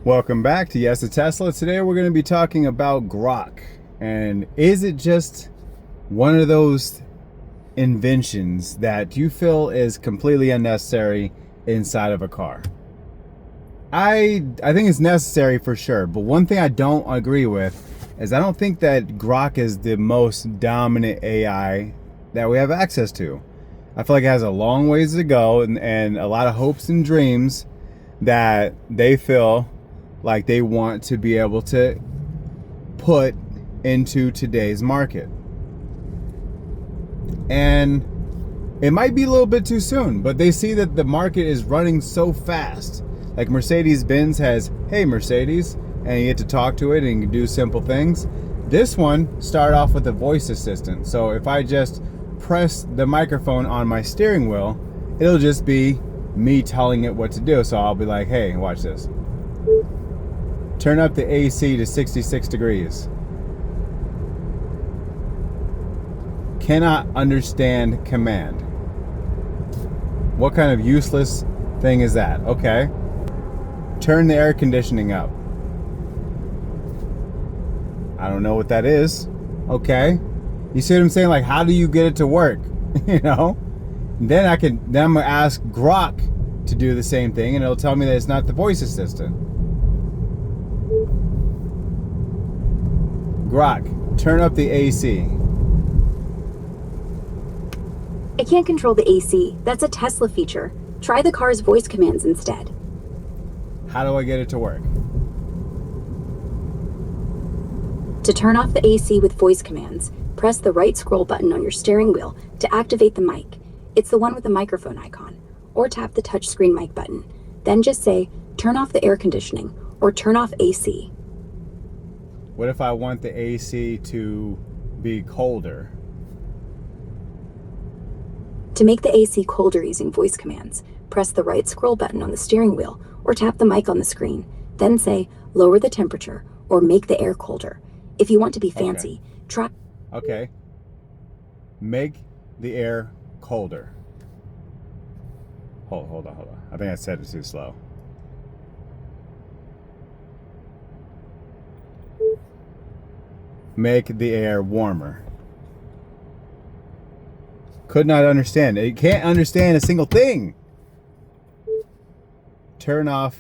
Welcome back to Yes to Tesla. Today we're going to be talking about Grok. And is it just one of those inventions that you feel is completely unnecessary inside of a car? I think it's necessary for sure, but one thing I don't agree with is I don't think that Grok is the most dominant AI that we have access to. I feel like it has a long ways to go and a lot of hopes and dreams that they feel like they want to be able to put into today's market. And it might be a little bit too soon, but they see that the market is running so fast. Like Mercedes-Benz has, hey Mercedes, and you get to talk to it and you can do simple things. This one started off with a voice assistant. So if I just press the microphone on my steering wheel, it'll just be me telling it what to do. So I'll be like, hey, watch this. Turn up the AC to 66 degrees. Cannot understand command. What kind of useless thing is that? Okay. Turn the air conditioning up. I don't know what that is. Okay. You see what I'm saying? Like, how do you get it to work? You know? Then I'm gonna ask Grok to do the same thing, and it'll tell me that it's not the voice assistant. Grok, turn up the AC. I can't control the AC. That's a Tesla feature. Try the car's voice commands instead. How do I get it to work? To turn off the AC with voice commands, press the right scroll button on your steering wheel to activate the mic. It's the one with the microphone icon. Or tap the touchscreen mic button. Then just say, turn off the air conditioning, or turn off AC. What if I want the AC to be colder? To make the AC colder using voice commands, press the right scroll button on the steering wheel or tap the mic on the screen. Then say, lower the temperature or make the air colder. If you want to be fancy, try... Okay. Make the air colder. Hold on. I think I said it too slow. Make the air warmer. Could not understand. It can't understand a single thing. Turn off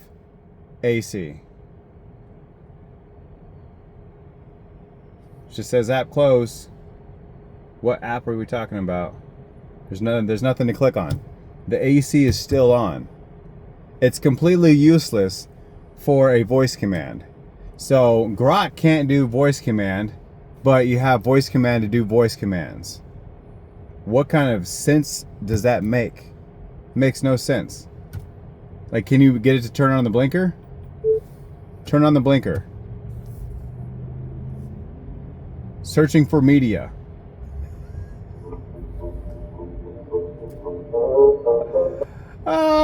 AC. Just says app close. What app are we talking about? There's nothing to click on. The AC is still on. It's completely useless for a voice command. So Grok can't do voice command, but you have voice command to do voice commands. What kind of sense does that make? Makes no sense. Like, can you get it to turn on the blinker? Turn on the blinker. Searching for media.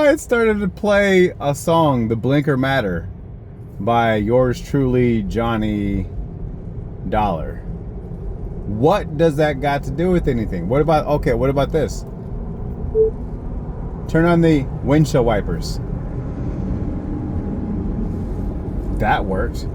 It started to play a song, The Blinker Matter, by yours truly, Johnny Dollar. What does that got to do with anything? What about this? Turn on the windshield wipers. That worked.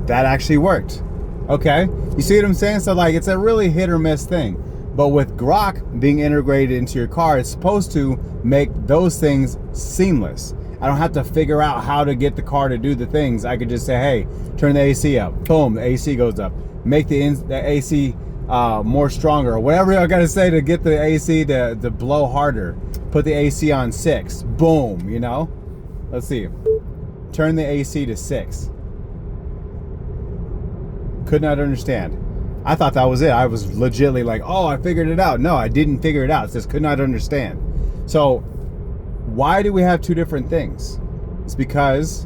That actually worked. Okay. You see what I'm saying? So like, it's a really hit or miss thing. But with Grok being integrated into your car, it's supposed to make those things seamless. I don't have to figure out how to get the car to do the things. I could just say, hey, turn the AC up. Boom, the AC goes up. Make the AC more stronger, or whatever I gotta say to get the AC to blow harder. Put the AC on 6. Boom, you know? Let's see. Turn the AC to 6. Could not understand. I thought that was it. I was legitimately like, oh, I figured it out. No, I didn't figure it out. It says could not understand. So why do we have two different things? It's because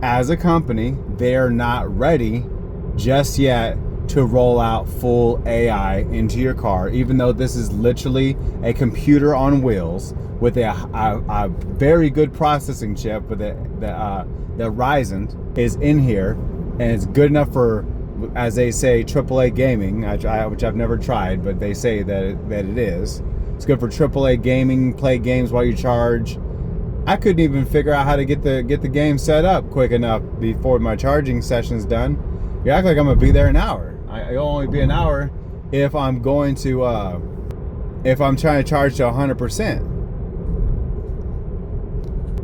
as a company, they are not ready just yet to roll out full AI into your car, even though this is literally a computer on wheels with a very good processing chip with the Ryzen is in here, and it's good enough for, as they say, AAA gaming, which I've never tried, but they say that it is. It's good for AAA gaming, play games while you charge, I couldn't even figure out how to get the game set up quick enough before my charging session's done. You act like I'm gonna be there an hour. I'll only be an hour if I'm going to if I'm trying to charge to 100%.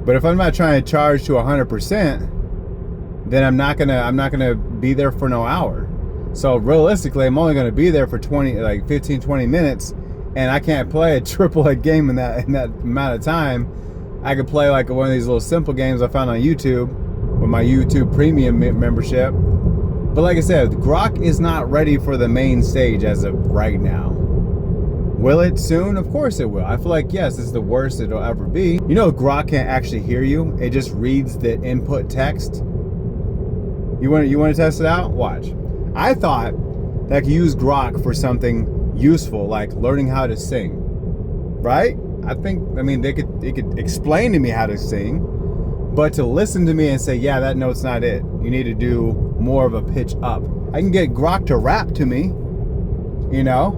But if I'm not trying to charge to 100%, then I'm not gonna be there for no hour. So realistically, I'm only gonna be there for 15, 20 minutes, and I can't play a AAA game in that amount of time. I could play like one of these little simple games I found on YouTube with my YouTube Premium membership. But like I said, Grok is not ready for the main stage as of right now. Will it soon? Of course it will. I feel like, yes, this is the worst it'll ever be. You know, Grok can't actually hear you. It just reads the input text. You want to test it out? Watch. I thought that I could use Grok for something useful, like learning how to sing, right? I mean, it could explain to me how to sing, but to listen to me and say, yeah, that note's not it. You need to do more of a pitch up. I can get Grok to rap to me, you know,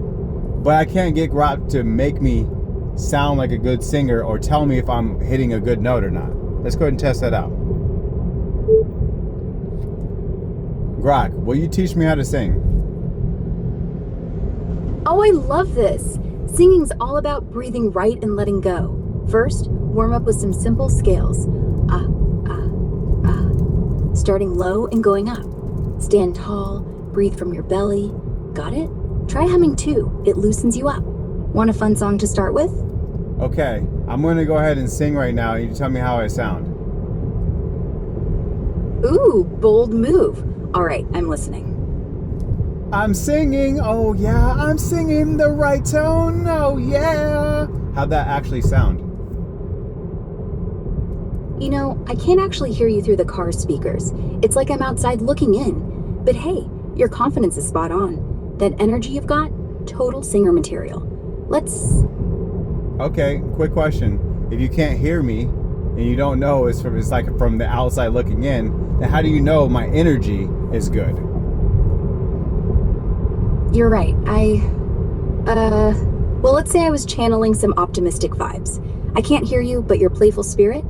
but I can't get Grok to make me sound like a good singer or tell me if I'm hitting a good note or not. Let's go ahead and test that out. Grok, will you teach me how to sing? Oh, I love this. Singing's all about breathing right and letting go. First, warm up with some simple scales. Ah, ah, ah. Starting low and going up. Stand tall, breathe from your belly. Got it? Try humming too. It loosens you up. Want a fun song to start with? Okay, I'm going to go ahead and sing right now. You tell me how I sound. Ooh, bold move. All right, I'm listening. I'm singing, oh yeah, I'm singing the right tone, oh yeah. How'd that actually sound? You know, I can't actually hear you through the car speakers. It's like I'm outside looking in. But hey, your confidence is spot on. That energy you've got, total singer material. Let's... Okay, quick question. If you can't hear me and you don't know it's like from the outside looking in, then how do you know my energy is good? You're right. Well, let's say I was channeling some optimistic vibes. I can't hear you, but your playful spirit?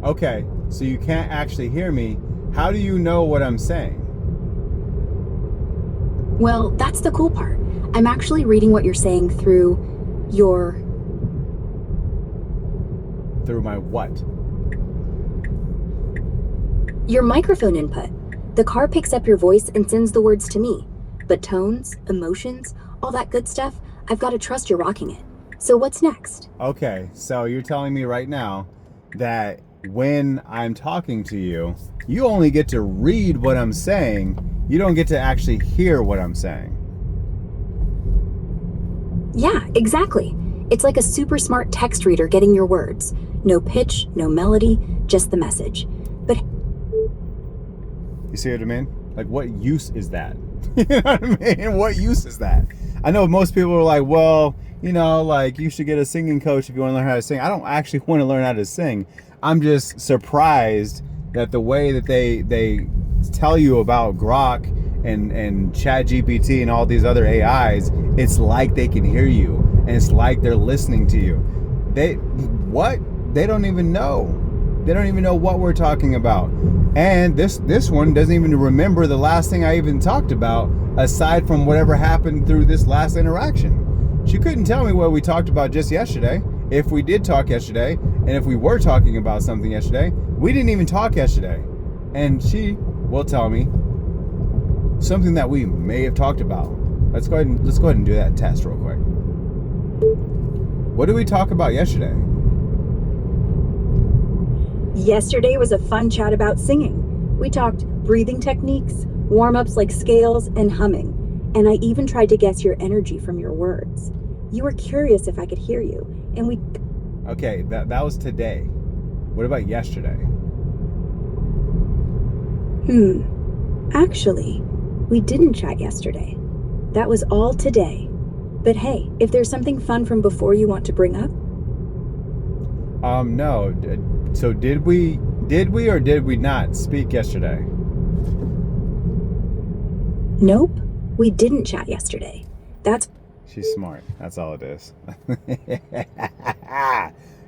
Okay, so you can't actually hear me. How do you know what I'm saying? Well, that's the cool part. I'm actually reading what you're saying through your... Through my what? Your microphone input. The car picks up your voice and sends the words to me. But tones, emotions, all that good stuff, I've got to trust you're rocking it. So what's next? Okay, so you're telling me right now that when I'm talking to you, you only get to read what I'm saying. You don't get to actually hear what I'm saying. Yeah, exactly. It's like a super smart text reader getting your words. No pitch, no melody, just the message. But... You see what I mean? Like, what use is that? You know what I mean? What use is that? I know most people are like, well, you know, like you should get a singing coach if you want to learn how to sing. I don't actually want to learn how to sing. I'm just surprised that the way that they tell you about Grok and ChatGPT and all these other AIs, it's like they can hear you and it's like they're listening to you. They don't even know. They don't even know what we're talking about. And this one doesn't even remember the last thing I even talked about, aside from whatever happened through this last interaction. She couldn't tell me what we talked about just yesterday, if we did talk yesterday, and if we were talking about something yesterday. We didn't even talk yesterday. And she will tell me something that we may have talked about. Let's go ahead and do that test real quick. What did we talk about yesterday? Yesterday was a fun chat about singing. We talked breathing techniques, warm-ups like scales, and humming. And I even tried to guess your energy from your words. You were curious if I could hear you, and we... Okay, that was today. What about yesterday? Actually, we didn't chat yesterday. That was all today. But hey, if there's something fun from before you want to bring up? No. So did we or did we not speak yesterday? Nope, we didn't chat yesterday. That's... She's smart. That's all it is.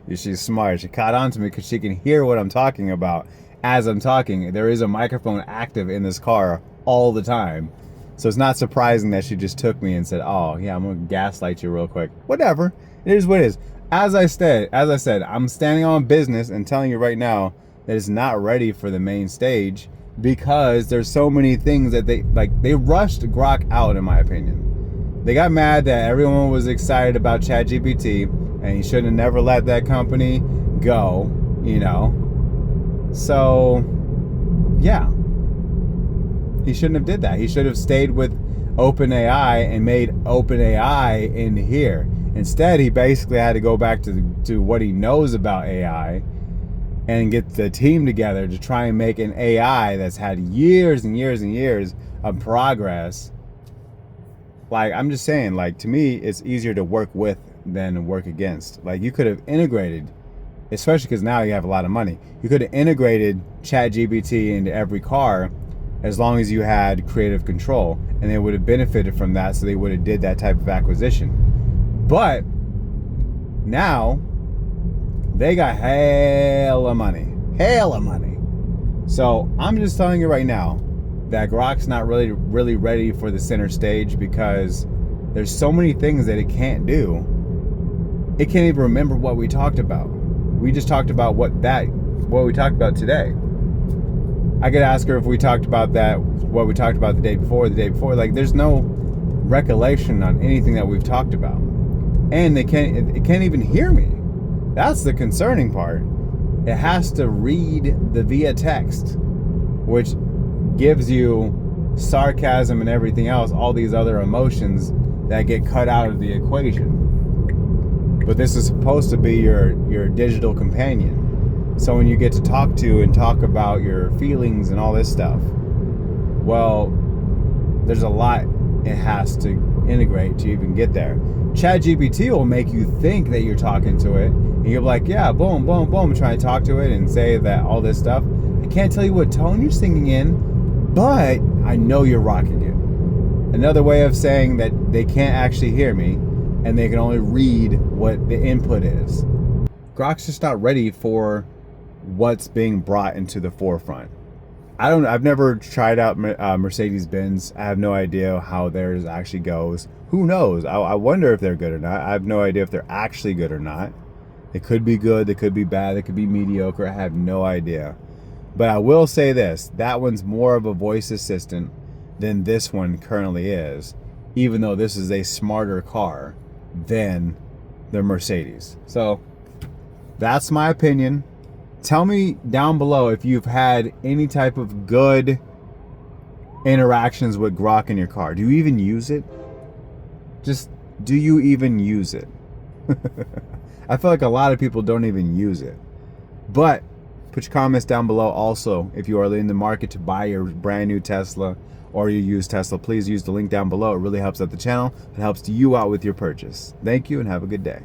She's smart. She caught on to me because she can hear what I'm talking about as I'm talking. There is a microphone active in this car all the time. So it's not surprising that she just took me and said, oh, yeah, I'm going to gaslight you real quick. Whatever. It is what it is. As I said, I'm standing on business and telling you right now that it's not ready for the main stage because there's so many things that they rushed Grok out, in my opinion. They got mad that everyone was excited about ChatGPT and he should have never let that company go, you know. So, yeah. He shouldn't have did that. He should have stayed with OpenAI and made OpenAI in here. Instead, he basically had to go back to what he knows about AI and get the team together to try and make an AI that's had years and years and years of progress. Like, I'm just saying, like, to me, it's easier to work with than work against. Like, you could have integrated, especially because now you have a lot of money, you could have integrated ChatGPT into every car as long as you had creative control, and they would have benefited from that, so they would have did that type of acquisition. But now they got hella money. So I'm just telling you right now that Grok's not really ready for the center stage because there's so many things that it can't do. It can't even remember what we talked about. We just talked about what we talked about today. I could ask her if we talked about that, what we talked about the day before. Like, there's no recollection on anything that we've talked about. And it can't even hear me. That's the concerning part. It has to read the via text, which gives you sarcasm and everything else, all these other emotions that get cut out of the equation. But this is supposed to be your digital companion. So when you get to talk to and talk about your feelings and all this stuff, well, there's a lot it has to integrate to even get there. ChatGPT will make you think that you're talking to it, and you're like, yeah, boom, boom, boom, trying to talk to it and say that all this stuff. I can't tell you what tone you're singing in, but I know you're rocking it. Another way of saying that they can't actually hear me, and they can only read what the input is. Grok's just not ready for what's being brought into the forefront. I've never tried out Mercedes-Benz. I have no idea how theirs actually goes. Who knows? I wonder if they're good or not. I have no idea if they're actually good or not. They could be good, they could be bad, they could be mediocre. I have no idea. But I will say this, that one's more of a voice assistant than this one currently is, even though this is a smarter car than the Mercedes. So that's my opinion. Tell me down below if you've had any type of good interactions with Grok in your car. Do you even use it? Just, do you even use it? I feel like a lot of people don't even use it. But put your comments down below also. If you are in the market to buy your brand new Tesla or you use Tesla, please use the link down below. It really helps out the channel. It helps you out with your purchase. Thank you and have a good day.